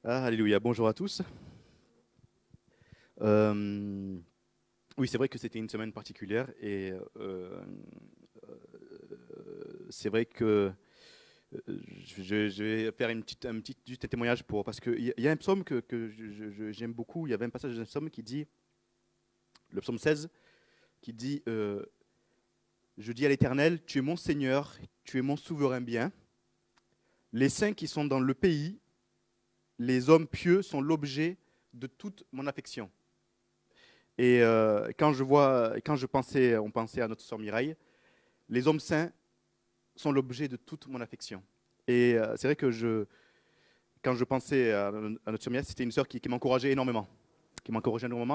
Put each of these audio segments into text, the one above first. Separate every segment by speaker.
Speaker 1: Ah, alléluia, bonjour à tous. Euh, oui, c'est vrai que c'était une semaine particulière et c'est vrai que je vais faire juste un témoignage parce qu'il y a un psaume que j'aime beaucoup. Il y avait un passage d'un psaume qui dit, le psaume 16, qui dit je dis à l'Éternel, tu es mon Seigneur, tu es mon souverain bien. Les saints qui sont dans le pays, les hommes pieux sont l'objet de toute mon affection. Et quand je pensais, on pensait à notre sœur Mireille, les hommes saints sont l'objet de toute mon affection. Et c'est vrai que quand je pensais à notre sœur Mireille, c'était une sœur qui m'encourageait énormément,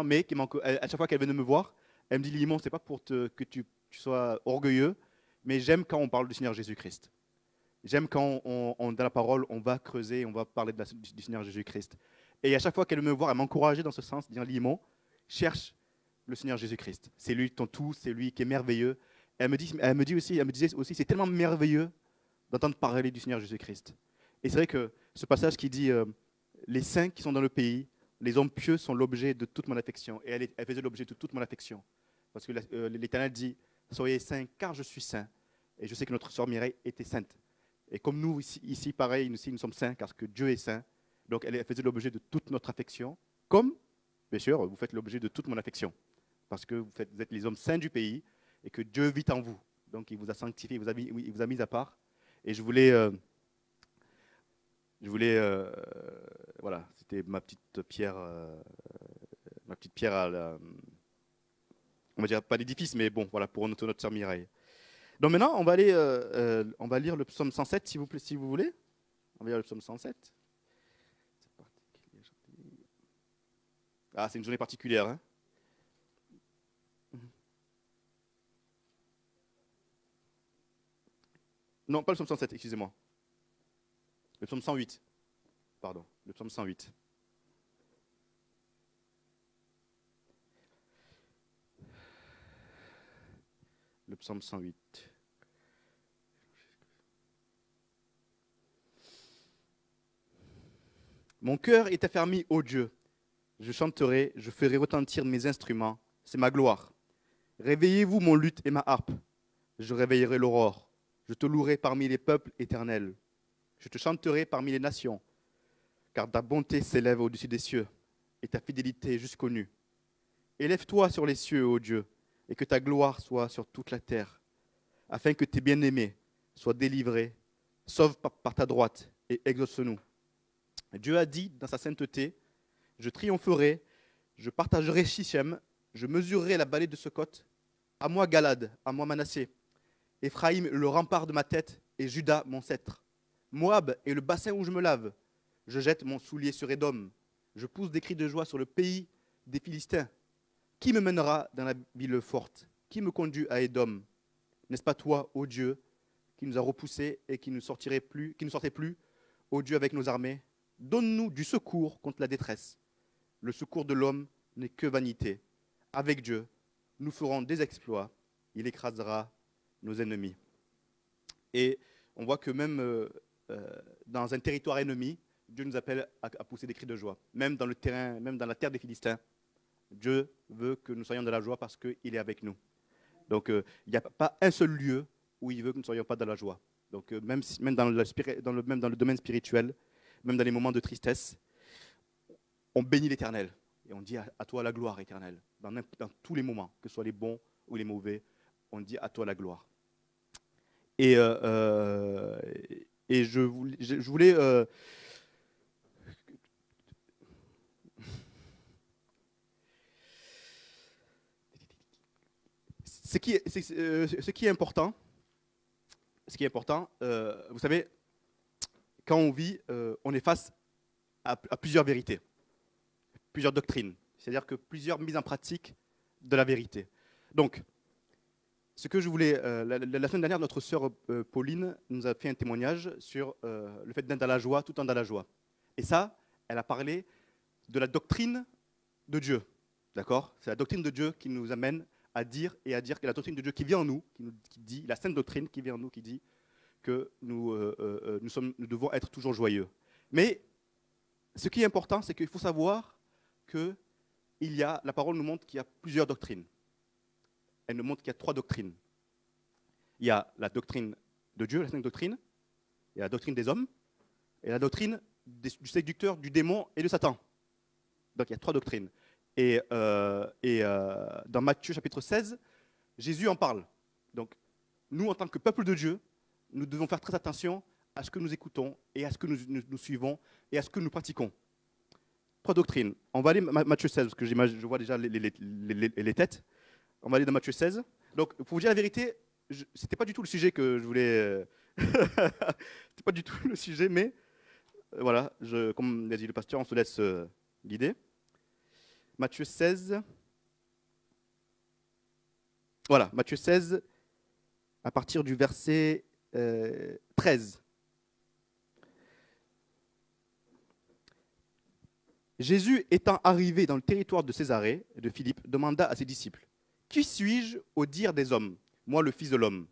Speaker 1: mais à chaque fois qu'elle venait me voir, elle me dit, Limon, c'est pas pour que tu sois orgueilleux, mais j'aime quand on parle du Seigneur Jésus-Christ. J'aime quand dans la parole, on va creuser, on va parler du Seigneur Jésus-Christ. Et à chaque fois qu'elle me voit, elle m'encourageait dans ce sens, dire, Limon, cherche le Seigneur Jésus-Christ. C'est lui ton tout, c'est lui qui est merveilleux. Elle me disait aussi, c'est tellement merveilleux d'entendre parler du Seigneur Jésus-Christ. Et c'est vrai que ce passage qui dit, les saints qui sont dans le pays, les hommes pieux sont l'objet de toute mon affection. Et elle faisait l'objet de toute mon affection. Parce que l'Éternel dit, soyez saints car je suis saint. Et je sais que notre sœur Mireille était sainte. Et comme nous, ici pareil, nous sommes saints parce que Dieu est saint. Donc elle faisait l'objet de toute notre affection. Comme, bien sûr, vous faites l'objet de toute mon affection parce que vous êtes les hommes saints du pays et que Dieu vit en vous. Donc il vous a sanctifié, il vous a mis à part. Et je voulais, voilà, c'était ma petite pierre on va dire pas l'édifice, mais bon, voilà, pour notre sœur Mireille. Donc maintenant, on va lire le psaume 107, s'il vous plaît, si vous voulez. On va lire le psaume 107. Ah, c'est une journée particulière, hein. Non, pas le psaume 107, excusez-moi. Le psaume 108, pardon, le psaume 108. Le psaume 108. Mon cœur est affermi, ô Dieu. Je chanterai, je ferai retentir mes instruments. C'est ma gloire. Réveillez-vous mon luth et ma harpe. Je réveillerai l'aurore. Je te louerai parmi les peuples éternels. Je te chanterai parmi les nations, car ta bonté s'élève au-dessus des cieux et ta fidélité jusqu'aux nues. Élève-toi sur les cieux, ô Dieu, et que ta gloire soit sur toute la terre, afin que tes bien-aimés soient délivrés. Sauve par ta droite et exauce-nous. Dieu a dit dans sa sainteté, je triompherai, je partagerai Shichem, je mesurerai la vallée de Sukkot. À moi Galad, à moi Manassé. Éphraïm le rempart de ma tête et Juda mon sceptre. Moab est le bassin où je me lave. Je jette mon soulier sur Édom. Je pousse des cris de joie sur le pays des Philistins. Qui me mènera dans la ville forte? Qui me conduit à Édom? N'est-ce pas toi, ô Dieu, qui nous a repoussés et qui ne sortait plus, ô Dieu, avec nos armées? Donne-nous du secours contre la détresse. Le secours de l'homme n'est que vanité. Avec Dieu, nous ferons des exploits. Il écrasera nos ennemis. Et on voit que même dans un territoire ennemi, Dieu nous appelle à pousser des cris de joie. Même dans le terrain, même dans la terre des Philistins, Dieu veut que nous soyons de la joie parce qu'il est avec nous. Donc il n'y a pas un seul lieu où il veut que nous ne soyons pas dans la joie. Donc même dans le domaine spirituel, même dans les moments de tristesse, on bénit l'Éternel. Et on dit à toi la gloire éternelle. Dans tous les moments, que ce soit les bons ou les mauvais, on dit à toi la gloire. Et, je voulais ce qui est important, vous savez, quand on vit, on est face à plusieurs vérités, plusieurs doctrines, c'est-à-dire que plusieurs mises en pratique de la vérité. Donc, ce que je voulais, la semaine dernière, notre sœur Pauline nous a fait un témoignage sur le fait d'être dans la joie tout en dans la joie. Et ça, elle a parlé de la doctrine de Dieu. D'accord? C'est la doctrine de Dieu qui nous amène à dire que la doctrine de Dieu qui vient en nous, qui dit, la sainte doctrine qui vient en nous, qui dit que nous devons être toujours joyeux. Mais ce qui est important, c'est qu'il faut savoir que la parole nous montre qu'il y a plusieurs doctrines. Elle nous montre qu'il y a 3 doctrines. Il y a la doctrine de Dieu, la 5e doctrine, il y a la doctrine des hommes, et la doctrine du séducteur, du démon et de Satan. Donc il y a 3 doctrines. Et dans Matthieu chapitre 16, Jésus en parle. Donc nous, en tant que peuple de Dieu, nous devons faire très attention à ce que nous écoutons et à ce que nous suivons et à ce que nous pratiquons. 3 doctrines. On va aller à Matthieu 16, parce que je vois déjà les têtes. On va aller dans Matthieu 16. Donc, pour vous dire la vérité, ce n'était pas du tout le sujet que je voulais... C'était pas du tout le sujet, mais voilà, comme l'a dit le pasteur, on se laisse guider. Matthieu 16. Voilà, Matthieu 16, à partir du verset 13. Jésus étant arrivé dans le territoire de Césarée et de Philippe, demanda à ses disciples, « Qui suis-je au dire des hommes, moi le Fils de l'homme ?»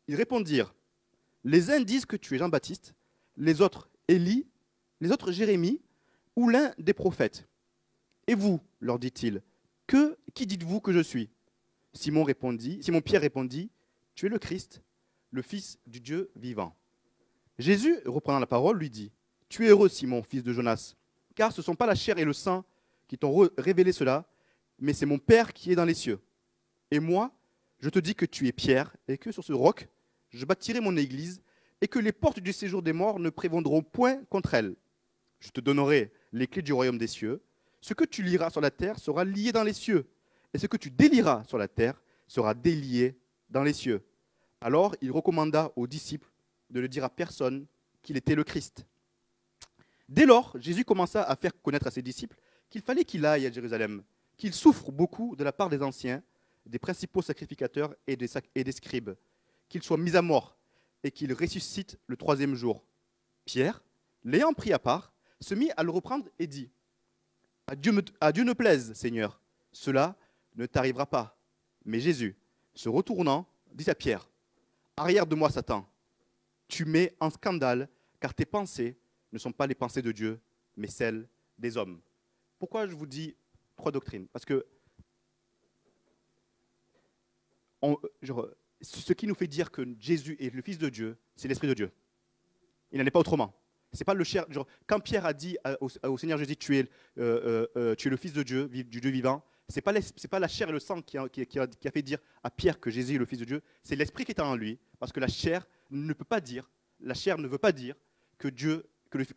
Speaker 1: Ils répondirent, « Les uns disent que tu es Jean-Baptiste, les autres Élie, les autres Jérémie, ou l'un des prophètes. Et vous, leur dit-il, qui dites-vous que je suis ?» Simon Pierre répondit, « Tu es le Christ, le Fils du Dieu vivant. » Jésus, reprenant la parole, lui dit, « Tu es heureux, Simon, fils de Jonas, car ce ne sont pas la chair et le sang qui t'ont révélé cela, mais c'est mon Père qui est dans les cieux. Et moi, je te dis que tu es Pierre, et que sur ce roc, je bâtirai mon église, et que les portes du séjour des morts ne prévaudront point contre elle. Je te donnerai les clés du royaume des cieux. Ce que tu lieras sur la terre sera lié dans les cieux, et ce que tu délieras sur la terre sera délié dans les cieux. » Alors il recommanda aux disciples de ne dire à personne qu'il était le Christ. Dès lors, Jésus commença à faire connaître à ses disciples qu'il fallait qu'il aille à Jérusalem, qu'il souffre beaucoup de la part des anciens, des principaux sacrificateurs et des scribes, qu'il soit mis à mort et qu'il ressuscite le 3e jour. Pierre, l'ayant pris à part, se mit à le reprendre et dit, « À Dieu ne plaise, Seigneur, cela ne t'arrivera pas. » Mais Jésus, se retournant, dit à Pierre, « Arrière de moi, Satan, tu mets en scandale, car tes pensées ne sont pas les pensées de Dieu, mais celles des hommes. » Pourquoi je vous dis 3 doctrines? Parce que ce qui nous fait dire que Jésus est le Fils de Dieu, c'est l'Esprit de Dieu. Il n'en est pas autrement. C'est pas le chair. Quand Pierre a dit au Seigneur Jésus, tu es le Fils de Dieu, du Dieu vivant, c'est pas la chair et le sang qui a fait dire à Pierre que Jésus est le Fils de Dieu, c'est l'Esprit qui est en lui, parce que la chair ne veut pas dire que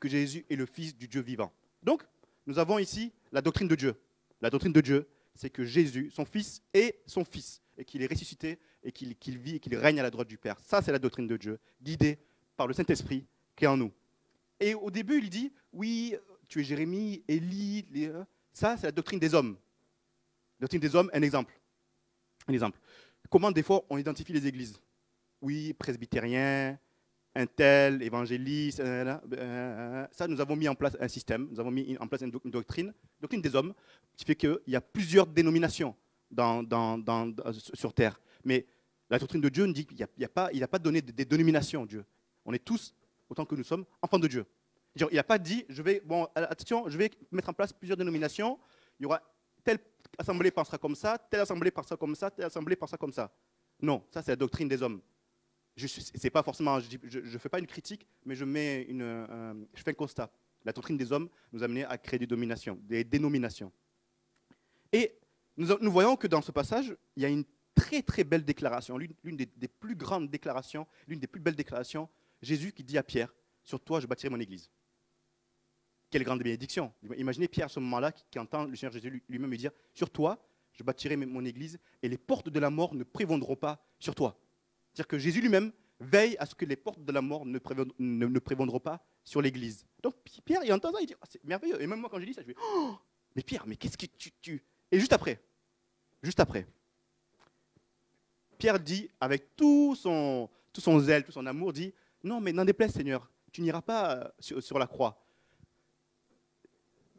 Speaker 1: Jésus est le Fils du Dieu vivant. Donc, nous avons ici la doctrine de Dieu. La doctrine de Dieu, c'est que Jésus, son Fils, est son Fils, et qu'il est ressuscité, et qu'il vit, et qu'il règne à la droite du Père. Ça, c'est la doctrine de Dieu, guidée par le Saint-Esprit qui est en nous. Et au début, il dit, oui, tu es Jérémie, Élie, ça, c'est la doctrine des hommes. La doctrine des hommes, un exemple. Un exemple. Comment, des fois, on identifie les églises? Oui, presbytérien, un tel, évangéliste, ça, nous avons mis en place un système, nous avons mis en place une doctrine des hommes, qui fait qu'il y a plusieurs dénominations sur Terre. Mais la doctrine de Dieu nous dit qu'il n'a pas donné des dénominations, Dieu. On est tous, autant que nous sommes, enfants de Dieu. Il n'a pas dit, attention, je vais mettre en place plusieurs dénominations, il y aura telle assemblée pensera comme ça, telle assemblée pensera comme ça, telle assemblée pensera comme ça. Non, ça c'est la doctrine des hommes. C'est pas forcément, je ne fais pas une critique, mais je fais un constat. La doctrine des hommes nous a amené à créer des dénominations. Et nous voyons que dans ce passage, il y a une très très belle déclaration, l'une des plus grandes déclarations, l'une des plus belles déclarations, Jésus qui dit à Pierre, « Sur toi, je bâtirai mon église ». Quelle grande bénédiction. Imaginez Pierre à ce moment-là qui entend le Seigneur Jésus lui-même lui dire, « Sur toi, je bâtirai mon église et les portes de la mort ne prévaudront pas sur toi ». C'est-à-dire que Jésus lui-même veille à ce que les portes de la mort ne prévaudront pas sur l'église. Donc Pierre, il entend ça, il dit, oh, c'est merveilleux. Et même moi, quand je dis ça, je dis, oh, mais Pierre, mais qu'est-ce que tu... Et juste après, Pierre dit, avec tout son zèle, tout son amour, dit, non, mais n'en déplaise, Seigneur, tu n'iras pas sur la croix.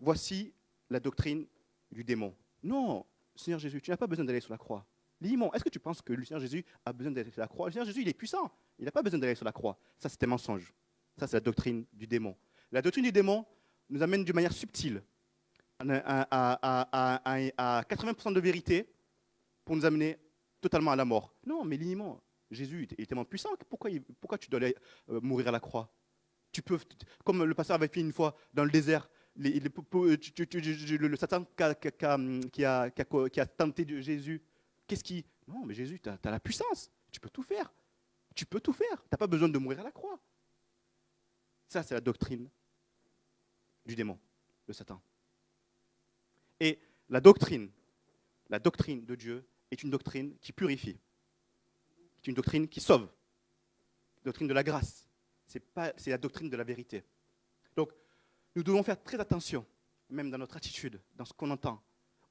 Speaker 1: Voici la doctrine du démon. Non, Seigneur Jésus, tu n'as pas besoin d'aller sur la croix. Limon, est-ce que tu penses que le Seigneur Jésus a besoin d'aller sur la croix? Le Seigneur Jésus, il est puissant. Il n'a pas besoin d'aller sur la croix. Ça, c'est un mensonge. Ça, c'est la doctrine du démon. La doctrine du démon nous amène d'une manière subtile à 80% de vérité pour nous amener totalement à la mort. Non, mais liniment, Jésus est tellement puissant. Pourquoi tu dois aller mourir à la croix? Tu peux, comme le pasteur avait fait une fois dans le désert, le Satan qui a tenté de Jésus, qu'est-ce qui... Non, mais Jésus, tu as la puissance. Tu peux tout faire. Tu peux tout faire. Tu n'as pas besoin de mourir à la croix. Ça, c'est la doctrine du démon, de Satan. Et la doctrine de Dieu est une doctrine qui purifie. C'est une doctrine qui sauve. Une doctrine de la grâce. C'est la doctrine de la vérité. Donc, nous devons faire très attention, même dans notre attitude, dans ce qu'on entend.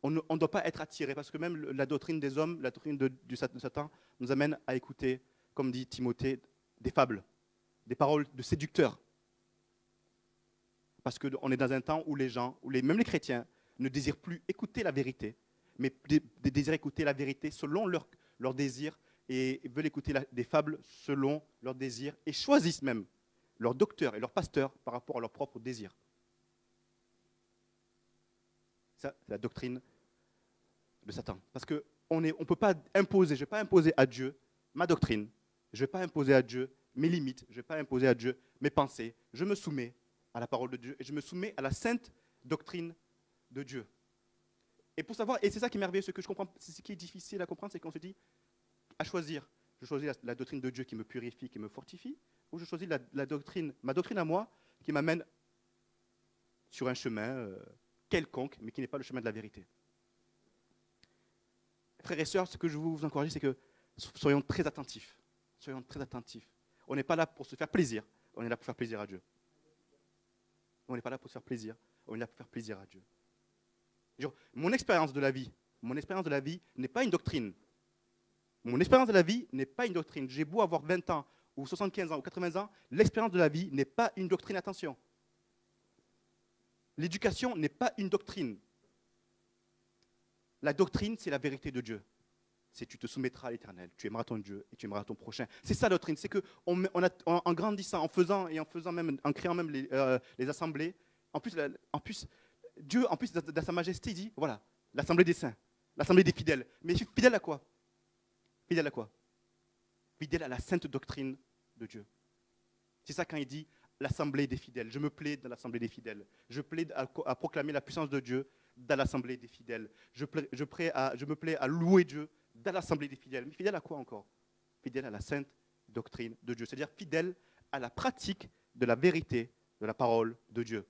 Speaker 1: On ne doit pas être attiré, parce que même la doctrine des hommes, la doctrine de Satan, nous amène à écouter, comme dit Timothée, des fables, des paroles de séducteurs. Parce qu'on est dans un temps où les gens, même les chrétiens, ne désirent plus écouter la vérité, mais désirent écouter la vérité selon leur désir, et veulent écouter des fables selon leurs désirs, et choisissent même leur docteur et leur pasteur par rapport à leurs propres désirs. Ça, c'est la doctrine de Satan. Parce qu'on ne peut pas imposer, je ne vais pas imposer à Dieu ma doctrine, je ne vais pas imposer à Dieu mes limites, je ne vais pas imposer à Dieu mes pensées, je me soumets à la parole de Dieu et je me soumets à la sainte doctrine de Dieu. Et pour savoir, et c'est ça qui est merveilleux, ce que je comprends, c'est ce qui est difficile à comprendre, c'est qu'on se dit, à choisir, je choisis la doctrine de Dieu qui me purifie, qui me fortifie, ou je choisis ma doctrine à moi, qui m'amène sur un chemin quelconque, mais qui n'est pas le chemin de la vérité. Frères et sœurs, ce que je veux vous encourager, c'est que soyons très attentifs. Soyons très attentifs. On n'est pas là pour se faire plaisir, on est là pour faire plaisir à Dieu. On n'est pas là pour se faire plaisir, on est là pour faire plaisir à Dieu. Genre, mon expérience de la vie n'est pas une doctrine. Mon expérience de la vie n'est pas une doctrine. J'ai beau avoir 20 ans, ou 75 ans, ou 80 ans, l'expérience de la vie n'est pas une doctrine, attention. L'éducation n'est pas une doctrine. La doctrine, c'est la vérité de Dieu. C'est tu te soumettras à l'Éternel, tu aimeras ton Dieu et tu aimeras ton prochain. C'est ça la doctrine, c'est en grandissant, en créant même les assemblées, en plus, Dieu, en plus de sa majesté, il dit, voilà, l'assemblée des saints, l'assemblée des fidèles. Mais fidèle à quoi? Fidèle à quoi? Fidèle à la sainte doctrine de Dieu. C'est ça quand il dit l'assemblée des fidèles. Je me plais dans l'assemblée des fidèles. Je plaide à proclamer la puissance de Dieu dans l'assemblée des fidèles. Je me plais à louer Dieu dans l'assemblée des fidèles. Mais fidèle à quoi encore? Fidèle à la sainte doctrine de Dieu. C'est-à-dire fidèle à la pratique de la vérité de la parole de Dieu.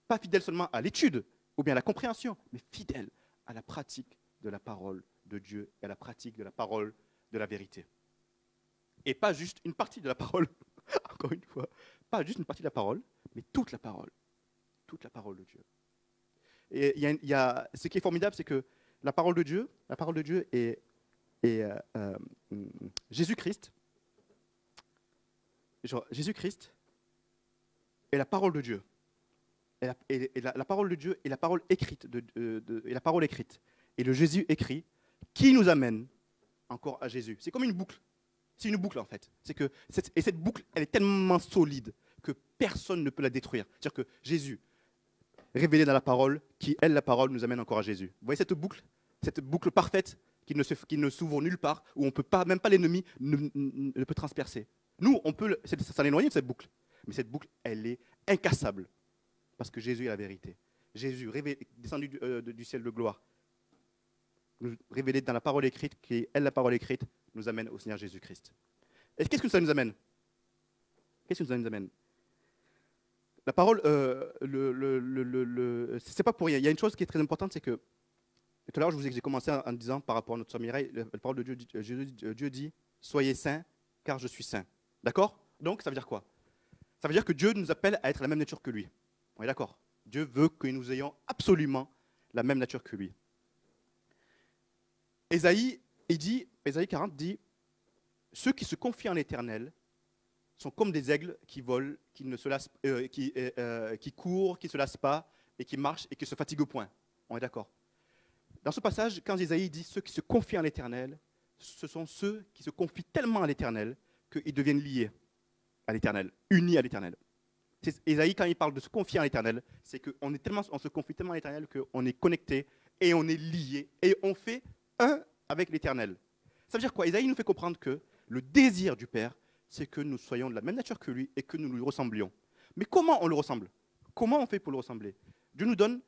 Speaker 1: Pas fidèle seulement à l'étude ou bien à la compréhension, mais fidèle à la pratique de la parole de Dieu et à la pratique de la parole de la vérité. Et pas juste une partie de la parole, encore une fois, pas juste une partie de la parole, mais toute la parole de Dieu. Et ce qui est formidable, c'est que la parole de Dieu est Jésus-Christ. Jésus-Christ est la parole de Dieu. Et la parole de Dieu est la parole écrite. Et la parole écrite. Et le Jésus écrit qui nous amène encore à Jésus. C'est comme une boucle. C'est une boucle en fait. Et cette boucle, elle est tellement solide que personne ne peut la détruire. C'est-à-dire que Jésus, révélé dans la parole, qui est la parole, nous amène encore à Jésus. Vous voyez cette boucle parfaite qui ne s'ouvre nulle part, où on peut pas, même pas l'ennemi ne peut transpercer. Nous, on peut s'en éloigner de cette boucle. Mais cette boucle, elle est incassable. Parce que Jésus est la vérité. Jésus, descendu du ciel de gloire, révélé dans la parole écrite, qui est la parole écrite, nous amène au Seigneur Jésus-Christ. Et qu'est-ce que ça nous amène? Qu'est-ce que ça nous amène? La parole, c'est pas pour rien. Il y a une chose qui est très importante, c'est que tout à l'heure, j'ai commencé en disant par rapport à notre sœur Mireille, la parole de Dieu dit « Soyez saints, car je suis saint ». D'accord? Donc, ça veut dire quoi? Ça veut dire que Dieu nous appelle à être la même nature que lui. On est d'accord? Dieu veut que nous ayons absolument la même nature que lui. Ésaïe 40 dit « Ceux qui se confient en l'Éternel sont comme des aigles qui volent, qui courent, qui ne se lassent pas, et qui marchent et qui se fatiguent au point. » On est d'accord? Dans ce passage, quand Ésaïe dit « Ceux qui se confient en l'Éternel », ce sont ceux qui se confient tellement à l'Éternel qu'ils deviennent liés à l'Éternel, unis à l'Éternel. Ésaïe, quand il parle de se confier à l'Éternel, c'est qu'on on se confie tellement à l'Éternel qu'on est connecté et on est lié et on fait un avec l'Éternel. Ça veut dire quoi? Ésaïe nous fait comprendre que le désir du Père, c'est que nous soyons de la même nature que lui et que nous lui ressemblions. Mais comment on le ressemble? Comment on fait pour le ressembler? Dieu nous donne,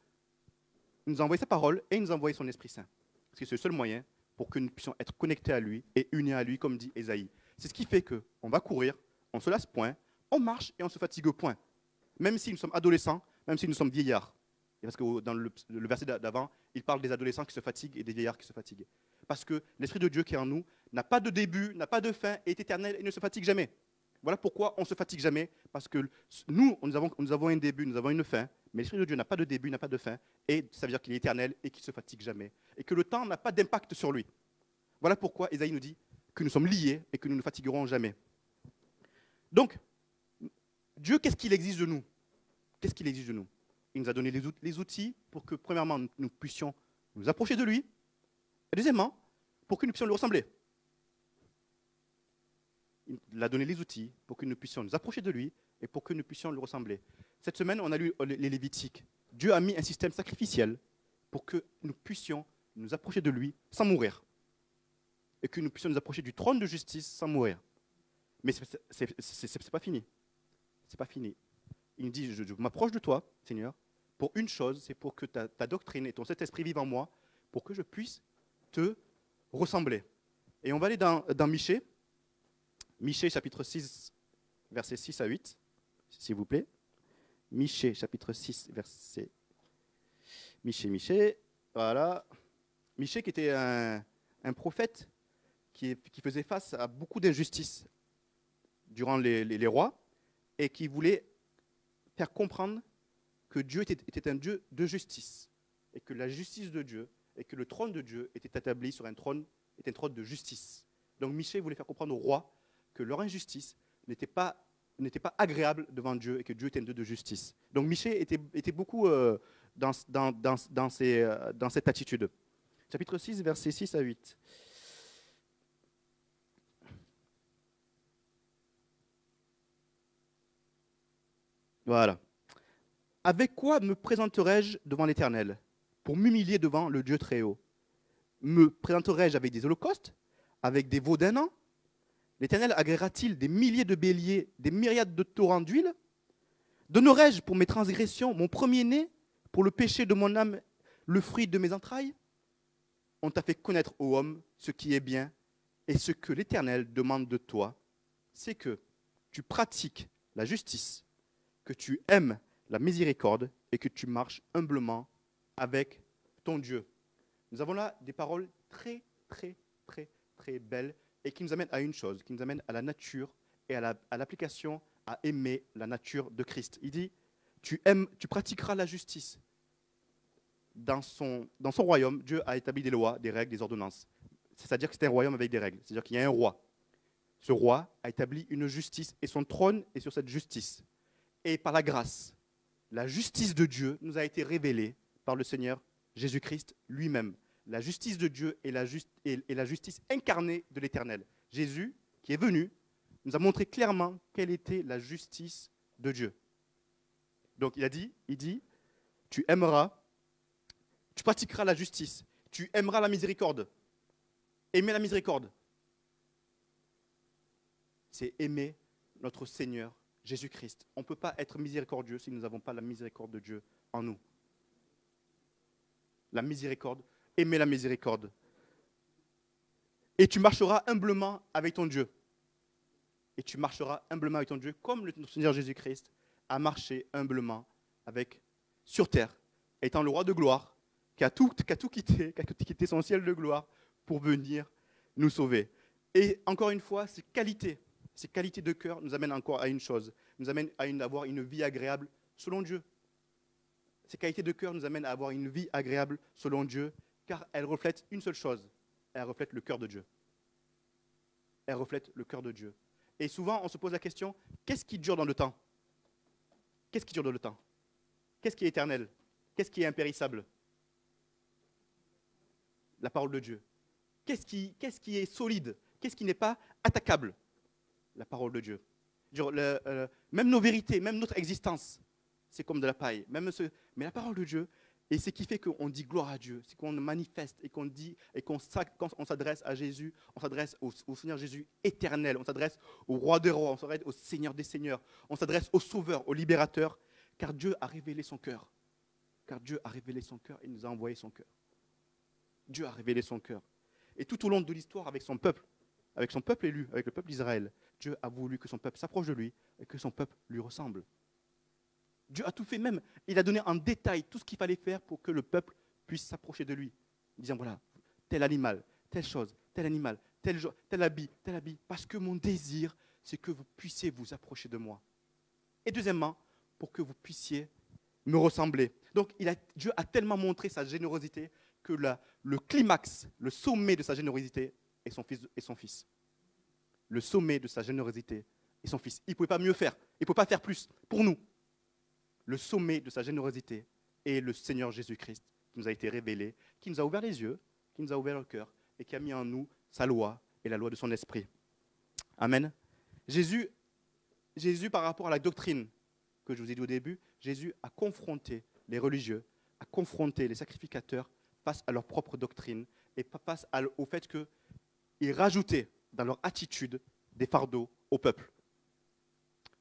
Speaker 1: il nous a envoyé sa parole et il nous a envoyé son Esprit Saint. Parce que c'est le seul moyen pour que nous puissions être connectés à lui et unis à lui, comme dit Ésaïe. C'est ce qui fait qu'on va courir, on se lasse point, on marche et on se fatigue point. Même si nous sommes adolescents, même si nous sommes vieillards. Et parce que dans le verset d'avant, il parle des adolescents qui se fatiguent et des vieillards qui se fatiguent. Parce que l'Esprit de Dieu qui est en nous n'a pas de début, n'a pas de fin, est éternel et ne se fatigue jamais. Voilà pourquoi on ne se fatigue jamais, parce que nous avons un début, nous avons une fin, mais l'Esprit de Dieu n'a pas de début, n'a pas de fin, et ça veut dire qu'il est éternel et qu'il ne se fatigue jamais, et que le temps n'a pas d'impact sur lui. Voilà pourquoi Ésaïe nous dit que nous sommes liés et que nous ne fatiguerons jamais. Donc, Dieu, qu'est-ce qu'il exige de nous? Qu'est-ce qu'il exige de nous? Il nous a donné les outils pour que, premièrement, nous puissions nous approcher de lui, et deuxièmement, pour que nous puissions lui ressembler. Il a donné les outils pour que nous puissions nous approcher de lui et pour que nous puissions lui ressembler. Cette semaine, on a lu les Lévitiques. Dieu a mis un système sacrificiel pour que nous puissions nous approcher de lui sans mourir. Et que nous puissions nous approcher du trône de justice sans mourir. Mais ce n'est pas fini. C'est pas fini. Il nous dit, je m'approche de toi, Seigneur, pour une chose, c'est pour que ta doctrine et ton Saint-Esprit vivent en moi, pour que je puisse te ressembler. Et on va aller dans Michée. Michée, chapitre 6, versets 6 à 8, s'il vous plaît. Michée, chapitre 6, verset... Michée, voilà. Michée qui était un prophète qui faisait face à beaucoup d'injustices durant les rois et qui voulait faire comprendre que Dieu était un Dieu de justice et que la justice de Dieu et que le trône de Dieu était établi sur un trône de justice. Donc Michée voulait faire comprendre aux rois que leur injustice n'était pas agréable devant Dieu et que Dieu était un Dieu de justice. Donc Michée était beaucoup dans cette attitude. Chapitre 6, versets 6 à 8. Voilà. Avec quoi me présenterai-je devant l'Éternel pour m'humilier devant le Dieu très haut? Me présenterai-je avec des holocaustes, avec des veaux d'un an? L'Éternel agréera-t-il des milliers de béliers, des myriades de torrents d'huile? Donnerai-je pour mes transgressions mon premier-né, pour le péché de mon âme, le fruit de mes entrailles? On t'a fait connaître, ô homme, ce qui est bien, et ce que l'Éternel demande de toi, c'est que tu pratiques la justice, que tu aimes la miséricorde et que tu marches humblement avec ton Dieu. Nous avons là des paroles très, très, très, très belles et qui nous amènent à une chose, qui nous amènent à la nature et à l'application à aimer la nature de Christ. Il dit, tu pratiqueras la justice. Dans son royaume, Dieu a établi des lois, des règles, des ordonnances. C'est-à-dire que c'est un royaume avec des règles. C'est-à-dire qu'il y a un roi. Ce roi a établi une justice et son trône est sur cette justice. Et par la grâce, la justice de Dieu nous a été révélée par le Seigneur Jésus-Christ lui-même. La justice de Dieu est la justice incarnée de l'Éternel. Jésus, qui est venu, nous a montré clairement quelle était la justice de Dieu. Donc il dit, tu aimeras, tu pratiqueras la justice, tu aimeras la miséricorde. Aimer la miséricorde, c'est aimer notre Seigneur Jésus-Christ. On ne peut pas être miséricordieux si nous n'avons pas la miséricorde de Dieu en nous. La miséricorde, aimer la miséricorde. Et tu marcheras humblement avec ton Dieu. Et tu marcheras humblement avec ton Dieu, comme le Seigneur Jésus-Christ a marché humblement sur terre, étant le roi de gloire, qui a tout quitté son ciel de gloire pour venir nous sauver. Et encore une fois, ces qualités de cœur nous amènent encore à une chose, nous amènent à avoir une vie agréable selon Dieu. Ces qualités de cœur nous amènent à avoir une vie agréable selon Dieu, car elles reflètent une seule chose, elles reflètent le cœur de Dieu. Elles reflètent le cœur de Dieu. Et souvent, on se pose la question, qu'est-ce qui dure dans le temps? Qu'est-ce qui dure dans le temps? Qu'est-ce qui est éternel? Qu'est-ce qui est impérissable? La parole de Dieu. Qu'est-ce qui est solide? Qu'est-ce qui n'est pas attaquable? La parole de Dieu. Même nos vérités, même notre existence, c'est comme de la paille. Mais la parole de Dieu, et ce qui fait qu'on dit gloire à Dieu, c'est qu'on manifeste et qu'on dit, et quand on s'adresse à Jésus, on s'adresse au Seigneur Jésus éternel, on s'adresse au roi des rois, on s'adresse au Seigneur des seigneurs, on s'adresse au Sauveur, au Libérateur, car Dieu a révélé son cœur. Car Dieu a révélé son cœur et nous a envoyé son cœur. Dieu a révélé son cœur. Et tout au long de l'histoire avec son peuple élu, avec le peuple d'Israël, Dieu a voulu que son peuple s'approche de lui et que son peuple lui ressemble. Dieu a tout fait, même, il a donné en détail tout ce qu'il fallait faire pour que le peuple puisse s'approcher de lui. Disant, voilà, tel animal, telle chose, tel animal, tel habit, parce que mon désir, c'est que vous puissiez vous approcher de moi. Et deuxièmement, pour que vous puissiez me ressembler. Donc, Dieu a tellement montré sa générosité que le climax, le sommet de sa générosité est son fils. Le sommet de sa générosité est son fils. Il ne pouvait pas mieux faire. Il ne pouvait pas faire plus pour nous. Le sommet de sa générosité est le Seigneur Jésus-Christ qui nous a été révélé, qui nous a ouvert les yeux, qui nous a ouvert le cœur et qui a mis en nous sa loi et la loi de son esprit. Amen. Jésus, par rapport à la doctrine que je vous ai dit au début, Jésus a confronté les religieux, a confronté les sacrificateurs face à leur propre doctrine et face au fait qu'ils rajoutaient dans leur attitude des fardeaux au peuple.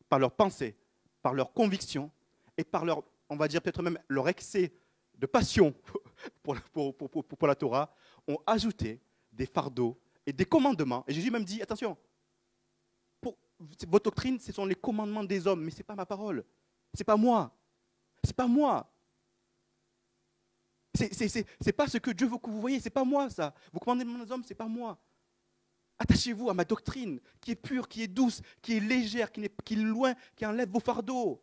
Speaker 1: Par leurs pensées, par leurs convictions et par leur, on va dire peut-être même leur excès de passion pour la Torah, ont ajouté des fardeaux et des commandements. Et Jésus même dit, attention, votre doctrine, ce sont les commandements des hommes, mais ce n'est pas ma parole. Ce n'est pas moi. Ce n'est pas moi. C'est pas ce que Dieu veut que vous voyez, ce n'est pas moi ça. Vos commandements des hommes, ce n'est pas moi. Attachez-vous à ma doctrine, qui est pure, qui est douce, qui est légère, qui est loin, qui enlève vos fardeaux,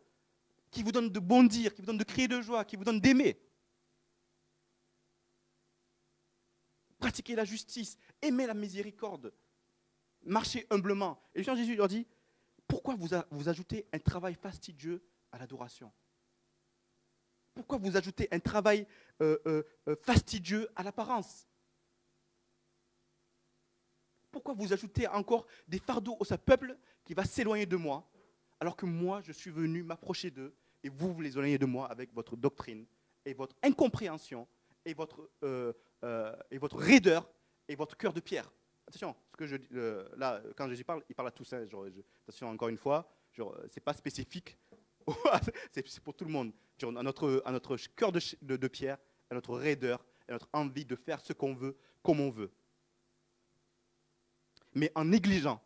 Speaker 1: qui vous donne de bondir, qui vous donne de crier de joie, qui vous donne d'aimer. Pratiquez la justice, aimez la miséricorde, marchez humblement. Et le Seigneur Jésus leur dit, pourquoi vous ajoutez un travail fastidieux à l'adoration? Pourquoi vous ajoutez un travail fastidieux à l'apparence? Pourquoi vous ajoutez encore des fardeaux au peuple qui va s'éloigner de moi, alors que moi, je suis venu m'approcher d'eux, et vous les éloignez de moi avec votre doctrine, et votre incompréhension, et votre raideur, et votre cœur de pierre. Attention, là, quand Jésus parle, il parle à tous. Hein, attention, encore une fois, ce n'est pas spécifique, c'est pour tout le monde. À notre cœur de pierre, à notre raideur, à notre envie de faire ce qu'on veut, comme on veut. Mais en négligeant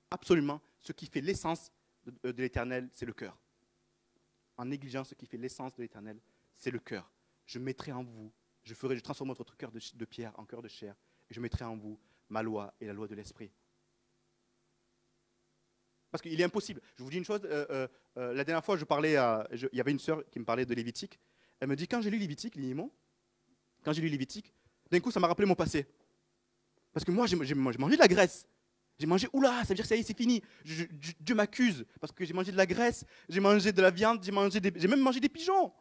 Speaker 1: absolument ce qui fait l'essence de l'Éternel, c'est le cœur. En négligeant ce qui fait l'essence de l'Éternel, c'est le cœur. Je mettrai en vous, je transformerai votre cœur de pierre en cœur de chair, et je mettrai en vous ma loi et la loi de l'esprit. Parce qu'il est impossible. Je vous dis une chose, la dernière fois, il y avait une sœur qui me parlait de Lévitique. Elle me dit, quand j'ai lu Lévitique, d'un coup, ça m'a rappelé mon passé. Parce que moi, j'ai mangé de la graisse. J'ai mangé, oula, ça veut dire que ça y est, c'est fini. Dieu m'accuse parce que j'ai mangé de la graisse, j'ai mangé de la viande, j'ai même mangé des pigeons.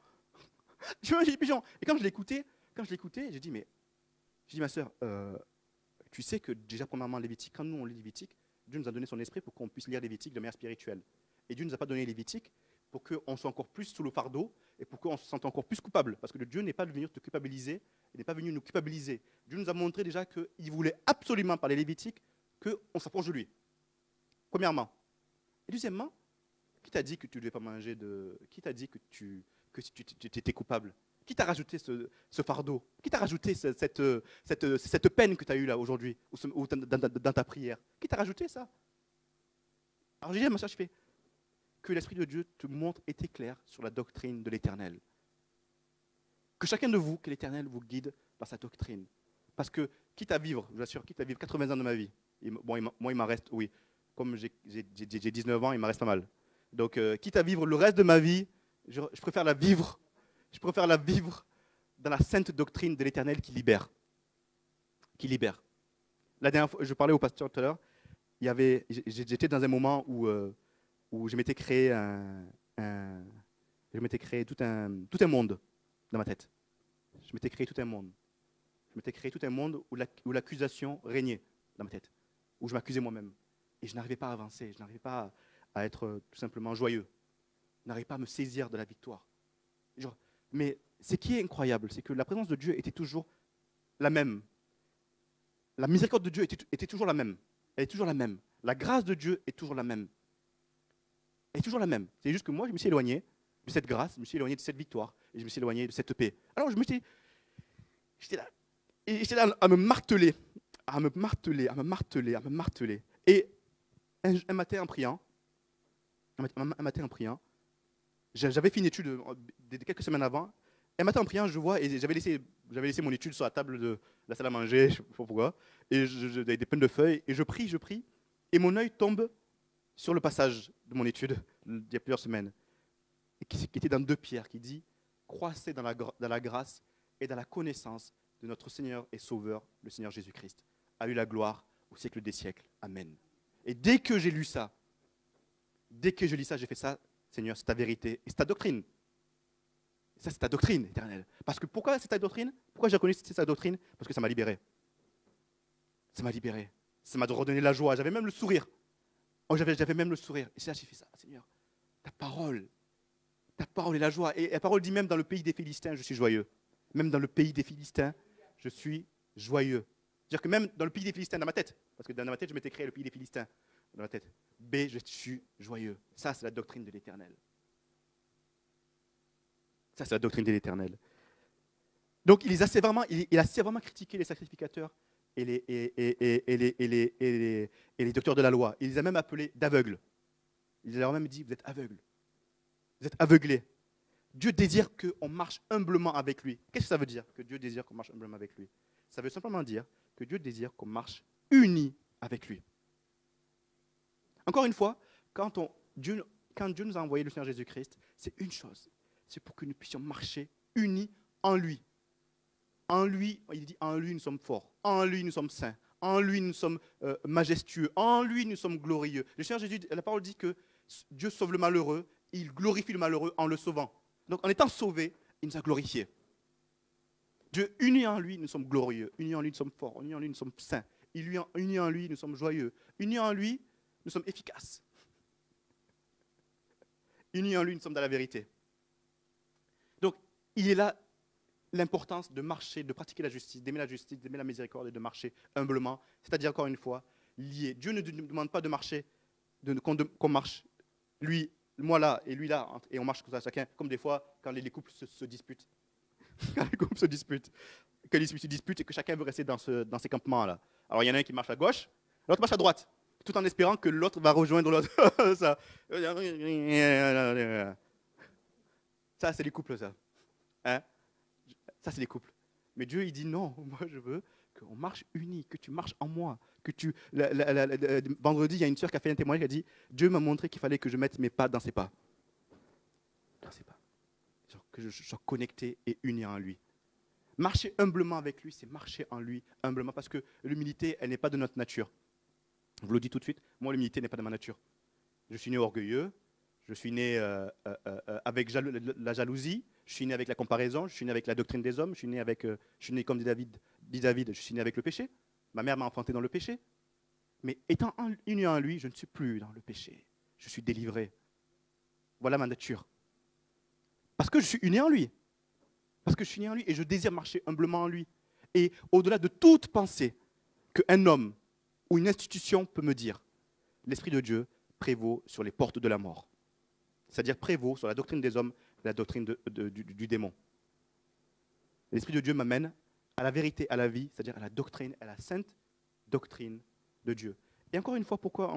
Speaker 1: J'ai mangé des pigeons. Et quand je l'écoutais, j'ai dit, ma sœur, tu sais que déjà, premièrement, Lévitique, quand nous on lit Lévitique, Dieu nous a donné son esprit pour qu'on puisse lire Lévitique de manière spirituelle. Et Dieu ne nous a pas donné Lévitique pour qu'on soit encore plus sous le fardeau et pour qu'on se sente encore plus coupable. Parce que Dieu n'est pas venu te culpabiliser, il n'est pas venu nous culpabiliser. Dieu nous a montré déjà qu'il voulait absolument, par les Lévitiques, qu'on s'approche de lui. Premièrement. Et deuxièmement, qui t'a dit que tu ne devais pas manger Qui t'a dit que tu étais coupable? Qui t'a rajouté ce fardeau? Qui t'a rajouté cette peine que tu as eue là aujourd'hui, ou dans ta prière? Qui t'a rajouté ça? Alors j'ai dit à ma soeur, je fais que l'Esprit de Dieu te montre et t'éclaire sur la doctrine de l'Éternel. Que chacun de vous, que l'Éternel vous guide par sa doctrine. Parce que, quitte à vivre, je vous assure, quitte à vivre 80 ans de ma vie, moi il m'en reste, oui, comme j'ai 19 ans, il m'en reste pas mal. Donc, quitte à vivre le reste de ma vie, je préfère la vivre. Je préfère la vivre dans la sainte doctrine de l'Éternel qui libère. Qui libère. La dernière fois, je parlais au pasteur tout à l'heure, j'étais dans un moment où je m'étais créé tout un monde dans ma tête. Je m'étais créé tout un monde. Je m'étais créé tout un monde où l'accusation régnait dans ma tête, où je m'accusais moi-même. Et je n'arrivais pas à avancer, je n'arrivais pas à être tout simplement joyeux. Je n'arrivais pas à me saisir de la victoire. Genre, mais ce qui est incroyable, c'est que la présence de Dieu était toujours la même. La miséricorde de Dieu était toujours la même. Elle est toujours la même. La grâce de Dieu est toujours la même. Elle est toujours la même. C'est juste que moi, je me suis éloigné de cette grâce, je me suis éloigné de cette victoire, et je me suis éloigné de cette paix. Alors, j'étais là à me marteler, à me marteler, à me marteler, à me marteler. Et un matin en priant, j'avais fait une étude quelques semaines avant. Un matin en priant, je vois, et j'avais laissé mon étude sur la table de la salle à manger, je ne sais pas pourquoi, et j'avais des pleines de feuilles, et je prie, et mon œil tombe sur le passage de mon étude, il y a plusieurs semaines, et qui était dans 2 Pierre, qui dit « Croissez dans la grâce et dans la connaissance de notre Seigneur et Sauveur, le Seigneur Jésus-Christ. A eu la gloire au siècle des siècles. Amen. » Et dès que j'ai lu ça, j'ai fait ça, Seigneur, c'est ta vérité et c'est ta doctrine. Ça, c'est ta doctrine éternelle. Parce que pourquoi c'est ta doctrine? Pourquoi j'ai reconnu que c'est ta doctrine? Parce que ça m'a libéré. Ça m'a libéré. Ça m'a redonné la joie. J'avais même le sourire. Oh, j'avais même le sourire. Et c'est là que j'ai fait ça. Seigneur, ta parole est la joie. Et la parole dit même dans le pays des Philistins, je suis joyeux. Même dans le pays des Philistins, je suis joyeux. C'est-à-dire que même dans le pays des Philistins, dans ma tête, parce que dans ma tête, je m'étais créé le pays des Philistins, dans ma tête. Je suis joyeux. Ça, c'est la doctrine de l'Éternel. Ça, c'est la doctrine de l'Éternel. Donc, il a sévèrement critiqué les sacrificateurs et les docteurs de la loi. Il les a même appelés d'aveugles. Il leur a même dit, vous êtes aveugles. Vous êtes aveuglés. Dieu désire qu'on marche humblement avec lui. Qu'est-ce que ça veut dire, que Dieu désire qu'on marche humblement avec lui? Ça veut simplement dire que Dieu désire qu'on marche unis avec lui. Encore une fois, quand Dieu nous a envoyé le Seigneur Jésus-Christ, c'est une chose. C'est pour que nous puissions marcher unis en lui. En lui, il dit, en lui nous sommes forts. En lui nous sommes saints. En lui nous sommes majestueux. En lui nous sommes glorieux. Le Seigneur Jésus, la parole dit que Dieu sauve le malheureux. Il glorifie le malheureux en le sauvant. Donc en étant sauvés, il nous a glorifiés. Dieu, unis en lui, nous sommes glorieux. Unis en lui, nous sommes forts. Unis en lui, nous sommes saints. Unis en lui, nous sommes joyeux. Unis en lui, nous sommes efficaces. Unis en lui, nous sommes dans la vérité. Donc, il est là l'importance de marcher, de pratiquer la justice, d'aimer la miséricorde et de marcher humblement. C'est-à-dire, encore une fois, lié. Dieu ne nous demande pas de marcher, qu'on marche, lui, moi là et lui là, et on marche comme ça chacun, comme des fois quand les couples se disputent. Quand les couples se disputent, et que chacun veut rester dans ces campements-là. Alors il y en a un qui marche à gauche, l'autre marche à droite, tout en espérant que l'autre va rejoindre l'autre. Ça, c'est les couples, ça. Hein? Ça, c'est les couples. Mais Dieu, il dit non, moi je veux qu'on marche unis, que tu marches en moi. Vendredi, il y a une sœur qui a fait un témoignage qui a dit Dieu m'a montré qu'il fallait que je mette mes pas dans ses pas. Dans ses pas. Que je sois connecté et uni en lui. Marcher humblement avec lui, c'est marcher en lui humblement, parce que l'humilité, elle n'est pas de notre nature. Je vous le dis tout de suite, moi, l'humilité n'est pas de ma nature. Je suis né orgueilleux, je suis né avec la jalousie, je suis né avec la comparaison, je suis né avec la doctrine des hommes, je suis né comme dit David, je suis né avec le péché. Ma mère m'a enfanté dans le péché. Mais étant uni en lui, je ne suis plus dans le péché. Je suis délivré. Voilà ma nature. Parce que je suis uni en lui. Parce que je suis uni en lui et je désire marcher humblement en lui. Et au-delà de toute pensée qu'un homme ou une institution peut me dire, l'Esprit de Dieu prévaut sur les portes de la mort. C'est-à-dire prévaut sur la doctrine des hommes et la doctrine du démon. L'Esprit de Dieu m'amène à la vérité, à la vie, c'est-à-dire à la doctrine, à la sainte doctrine de Dieu. Et encore une fois, pourquoi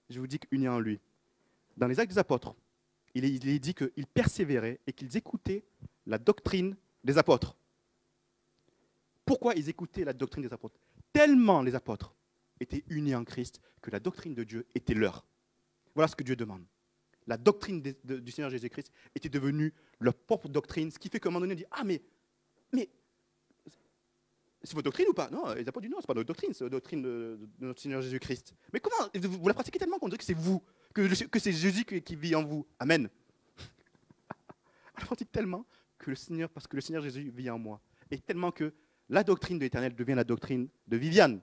Speaker 1: je vous dis qu'uni en lui? Dans les Actes des Apôtres, il est dit qu'ils persévéraient et qu'ils écoutaient la doctrine des apôtres. Pourquoi ils écoutaient la doctrine des apôtres? Tellement les apôtres étaient unis en Christ que la doctrine de Dieu était leur. Voilà ce que Dieu demande. La doctrine du Seigneur Jésus-Christ était devenue leur propre doctrine, ce qui fait qu'à un moment donné, on dit « Ah, mais c'est votre doctrine ou pas ?» Non, les apôtres disent « Non, ce n'est pas notre doctrine, c'est la doctrine de notre Seigneur Jésus-Christ. » Mais comment? Vous la pratiquez tellement qu'on dirait que c'est vous, que c'est Jésus qui vit en vous. Amen. On la pratique tellement parce que le Seigneur Jésus vit en moi. Et tellement que la doctrine de l'Éternel devient la doctrine de Viviane.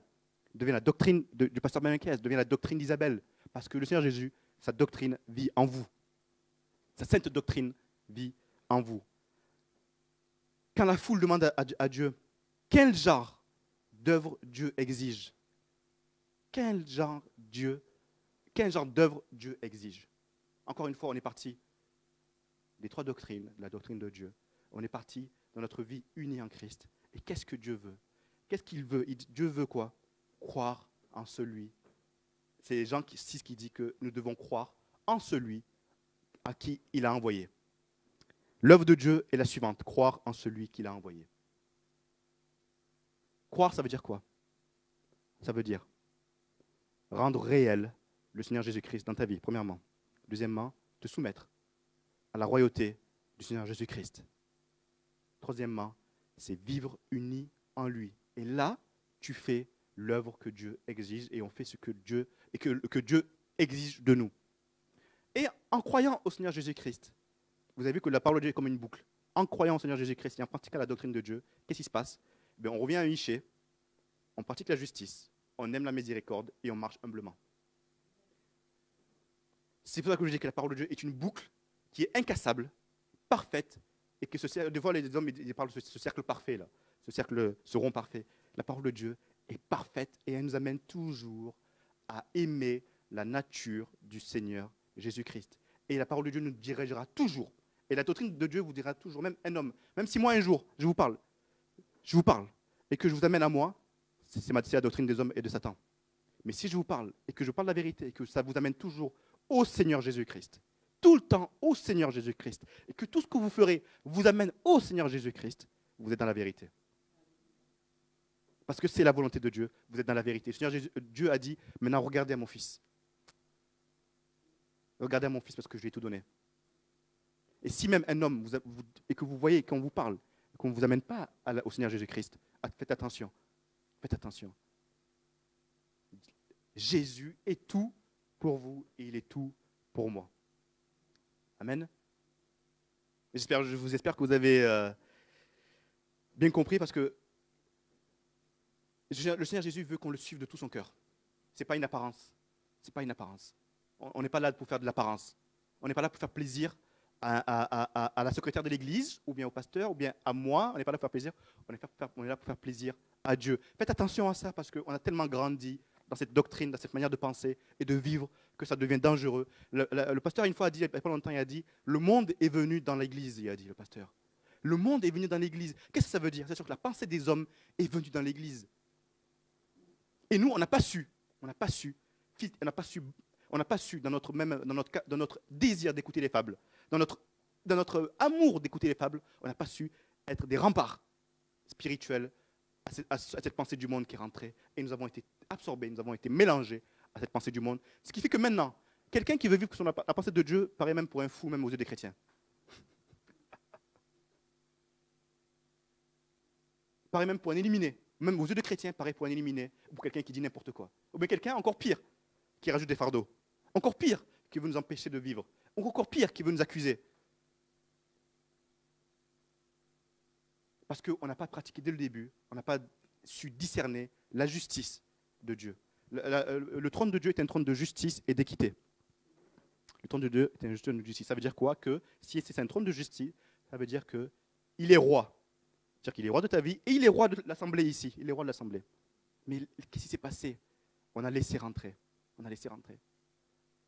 Speaker 1: devient la doctrine du pasteur Benakès, devient la doctrine d'Isabelle. Parce que le Seigneur Jésus, sa doctrine vit en vous. Sa sainte doctrine vit en vous. Quand la foule demande à Dieu, quel genre d'œuvre Dieu exige? Quel genre d'œuvre Dieu exige? Encore une fois, on est parti des trois doctrines, de la doctrine de Dieu. On est parti dans notre vie unie en Christ. Et qu'est-ce que Dieu veut? Qu'est-ce qu'il veut? Dieu veut quoi? Croire en celui. C'est Jean 6 qui dit que nous devons croire en celui à qui il a envoyé. L'œuvre de Dieu est la suivante, croire en celui qu'il a envoyé. Croire, ça veut dire quoi? Ça veut dire rendre réel le Seigneur Jésus-Christ dans ta vie, premièrement. Deuxièmement, te soumettre à la royauté du Seigneur Jésus-Christ. Troisièmement, c'est vivre uni en lui. Et là, tu fais l'œuvre que Dieu exige et on fait ce que Dieu, que Dieu exige de nous. Et en croyant au Seigneur Jésus-Christ, vous avez vu que la parole de Dieu est comme une boucle. En croyant au Seigneur Jésus-Christ et en pratiquant la doctrine de Dieu, qu'est-ce qui se passe? On revient à un Miché, on pratique la justice, on aime la miséricorde et on marche humblement. C'est pour ça que je dis que la parole de Dieu est une boucle qui est incassable, parfaite, et que des fois les hommes ils parlent de ce cercle parfait, là, ce rond parfait. La parole de Dieu est parfaite et elle nous amène toujours à aimer la nature du Seigneur Jésus-Christ. Et la parole de Dieu nous dirigera toujours. Et la doctrine de Dieu vous dira toujours, même un homme, même si moi un jour, je vous parle, et que je vous amène à moi, c'est la doctrine des hommes et de Satan. Mais si je vous parle, et que je parle la vérité, et que ça vous amène toujours au Seigneur Jésus-Christ, tout le temps au Seigneur Jésus-Christ, et que tout ce que vous ferez vous amène au Seigneur Jésus-Christ, vous êtes dans la vérité. Parce que c'est la volonté de Dieu, vous êtes dans la vérité. Le Seigneur Dieu a dit, maintenant regardez à mon fils. Regardez à mon fils parce que je lui ai tout donné. Et si même un homme, et que vous voyez qu'on vous parle, qu'on ne vous amène pas au Seigneur Jésus-Christ, faites attention. Faites attention. Jésus est tout pour vous et il est tout pour moi. Amen. Je vous espère que vous avez bien compris parce que le Seigneur Jésus veut qu'on le suive de tout son cœur. Ce n'est pas une apparence. C'est pas une apparence. On n'est pas là pour faire de l'apparence. On n'est pas là pour faire plaisir à la secrétaire de l'église, ou bien au pasteur, ou bien à moi. On n'est pas là pour faire plaisir. On est là pour faire plaisir à Dieu. Faites attention à ça parce qu'on a tellement grandi dans cette doctrine, dans cette manière de penser et de vivre que ça devient dangereux. Le pasteur, une fois, il n'y a pas longtemps, il a dit « Le monde est venu dans l'église », il a dit le pasteur. Le monde est venu dans l'église. Qu'est-ce que ça veut dire? C'est sûr que la pensée des hommes est venue dans l'église. Et nous, on n'a pas su. On n'a pas su dans notre désir d'écouter les fables, dans notre amour d'écouter les fables, on n'a pas su être des remparts spirituels à cette pensée du monde qui est rentrée. Et nous avons été absorbés, nous avons été mélangés à cette pensée du monde. Ce qui fait que maintenant, quelqu'un qui veut vivre la pensée de Dieu paraît même pour un fou, même aux yeux des chrétiens. Paraît même pour un éliminé. Même aux yeux des chrétiens, paraît pour un éliminé, ou pour quelqu'un qui dit n'importe quoi. Ou bien quelqu'un encore pire, qui rajoute des fardeaux. Encore pire, qui veut nous empêcher de vivre. Ou encore pire, qui veut nous accuser. Parce qu'on n'a pas pratiqué dès le début, on n'a pas su discerner la justice de Dieu. Le trône de Dieu est un trône de justice et d'équité. Le trône de Dieu est un trône de justice. Ça veut dire quoi? Que si c'est un trône de justice, ça veut dire qu'il est roi. C'est-à-dire qu'il est roi de ta vie et il est roi de l'Assemblée ici. Il est roi de l'Assemblée. Mais qu'est-ce qui s'est passé? On a laissé rentrer. On a laissé rentrer.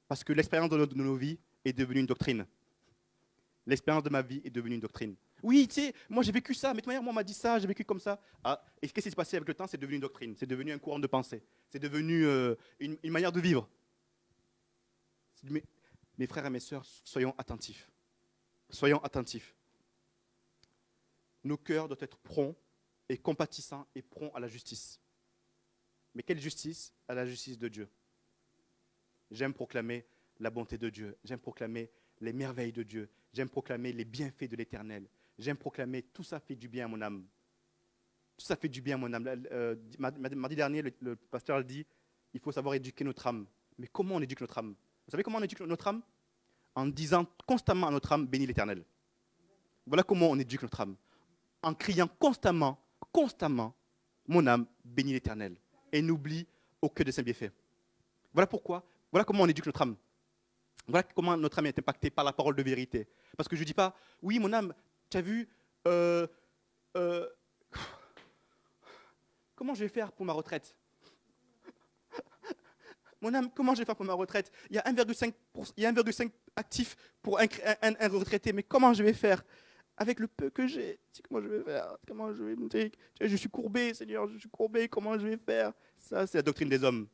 Speaker 1: Parce que l'expérience de nos vies est devenue une doctrine. L'expérience de ma vie est devenue une doctrine. Oui, tu sais, moi j'ai vécu ça, mais de toute manière, moi on m'a dit ça, j'ai vécu comme ça. Ah, et qu'est-ce qui s'est passé avec le temps? C'est devenu une doctrine, c'est devenu un courant de pensée, c'est devenu une manière de vivre. Mes frères et mes sœurs, soyons attentifs. Soyons attentifs. Nos cœurs doivent être prompts et compatissants et prompts à la justice. Mais quelle justice? À la justice de Dieu. J'aime proclamer la bonté de Dieu. J'aime proclamer les merveilles de Dieu. J'aime proclamer les bienfaits de l'Éternel. J'aime proclamer tout ça fait du bien à mon âme. Tout ça fait du bien à mon âme. Mardi dernier, le pasteur a dit, il faut savoir éduquer notre âme. Mais comment on éduque notre âme? Vous savez comment on éduque notre âme? En disant constamment à notre âme, bénis l'Éternel. Voilà comment on éduque notre âme. En criant constamment, mon âme, bénis l'Éternel. Et n'oublie au cœur de ses bienfaits. Voilà pourquoi, voilà comment on éduque notre âme. Voilà comment notre âme est impactée par la parole de vérité. Parce que je ne dis pas, oui, mon âme, tu as vu, euh, euh, comment je vais faire pour ma retraite? Mon âme, comment je vais faire pour ma retraite? Il y a 1,5 actifs pour un retraité, mais comment je vais faire? Avec le peu que j'ai, comment je vais faire? Comment je vais me dire, je suis courbé, Seigneur, je suis courbé, comment je vais faire? Ça, c'est la doctrine des hommes.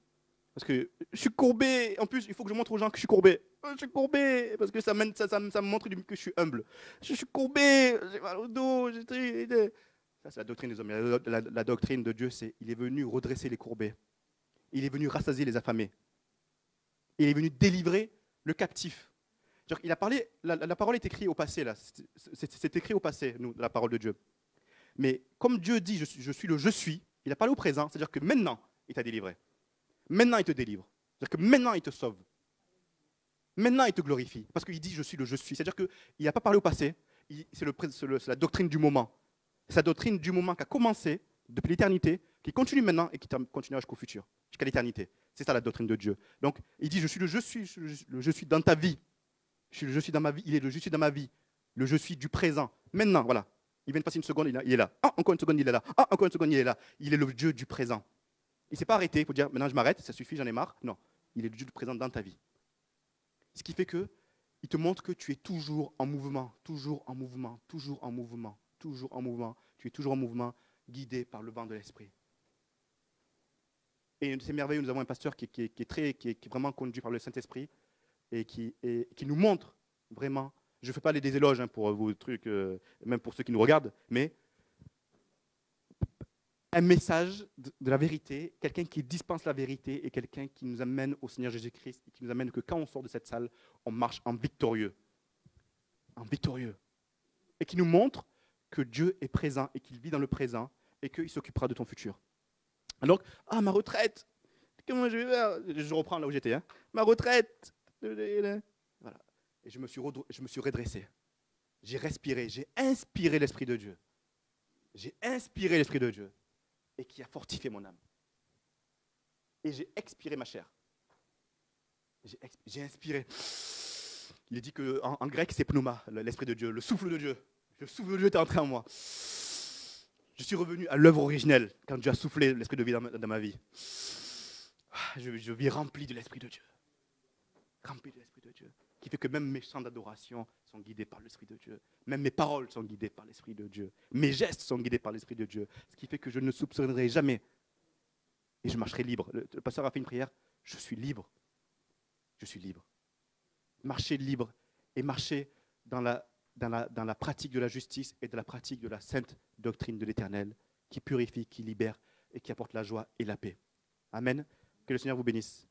Speaker 1: Parce que je suis courbé. En plus, il faut que je montre aux gens que je suis courbé. Je suis courbé. Parce que ça me montre que je suis humble. Je suis courbé. J'ai mal au dos. Ça, c'est la doctrine des hommes. La doctrine de Dieu, c'est il est venu redresser les courbés. Il est venu rassasier les affamés. Il est venu délivrer le captif. Il a parlé, la parole est écrite au passé. Là. C'est écrit au passé, nous, la parole de Dieu. Mais comme Dieu dit, je suis le je suis, il a parlé au présent. C'est-à-dire que maintenant, il t'a délivré. Maintenant, il te délivre. C'est-à-dire que maintenant, il te sauve. Maintenant, il te glorifie. Parce qu'il dit, je suis le je suis. C'est-à-dire qu'il n'a pas parlé au passé. C'est la doctrine du moment. C'est la doctrine du moment qui a commencé depuis l'éternité, qui continue maintenant et qui continuera jusqu'au futur, jusqu'à l'éternité. C'est ça la doctrine de Dieu. Donc, il dit, je suis le je suis dans ta vie. Je suis le je suis dans ma vie. Il est le je suis dans ma vie. Le je suis du présent. Maintenant, voilà. Il vient de passer une seconde, il est là. Ah, encore une seconde, il est là. Ah, encore une seconde, il est là. Il est le Dieu du présent. Il ne s'est pas arrêté pour dire maintenant je m'arrête, ça suffit, j'en ai marre. Non, il est le Dieu présent dans ta vie. Ce qui fait qu'il te montre que tu es toujours en mouvement, toujours en mouvement, toujours en mouvement, toujours en mouvement. Tu es toujours en mouvement, guidé par le vent de l'esprit. Et c'est merveilleux, nous avons un pasteur qui est vraiment conduit par le Saint-Esprit et qui nous montre vraiment, je ne fais pas des éloges pour vos trucs, même pour ceux qui nous regardent, mais un message de la vérité, quelqu'un qui dispense la vérité et quelqu'un qui nous amène au Seigneur Jésus-Christ et qui nous amène que quand on sort de cette salle, on marche en victorieux. En victorieux. Et qui nous montre que Dieu est présent et qu'il vit dans le présent et qu'il s'occupera de ton futur. Alors, ma retraite, comment je vais faire? Je reprends là où j'étais. Ma retraite. Voilà. Et je me suis redressé. J'ai respiré, j'ai inspiré l'Esprit de Dieu. J'ai inspiré l'Esprit de Dieu. Et qui a fortifié mon âme. Et j'ai expiré ma chair. J'ai inspiré. Il est dit qu'en grec, c'est pneuma, l'Esprit de Dieu, le souffle de Dieu. Le souffle de Dieu est entré en moi. Je suis revenu à l'œuvre originelle quand Dieu a soufflé l'Esprit de vie dans ma vie. Je vis rempli de l'Esprit de Dieu. Rempli de l'Esprit de Dieu. Qui fait que même mes chants d'adoration sont guidés par l'Esprit de Dieu. Même mes paroles sont guidées par l'Esprit de Dieu. Mes gestes sont guidés par l'Esprit de Dieu. Ce qui fait que je ne soupçonnerai jamais. Et je marcherai libre. Le pasteur a fait une prière. Je suis libre. Je suis libre. Marcher libre et marcher dans la pratique de la justice et de la pratique de la sainte doctrine de l'Éternel qui purifie, qui libère et qui apporte la joie et la paix. Amen. Que le Seigneur vous bénisse.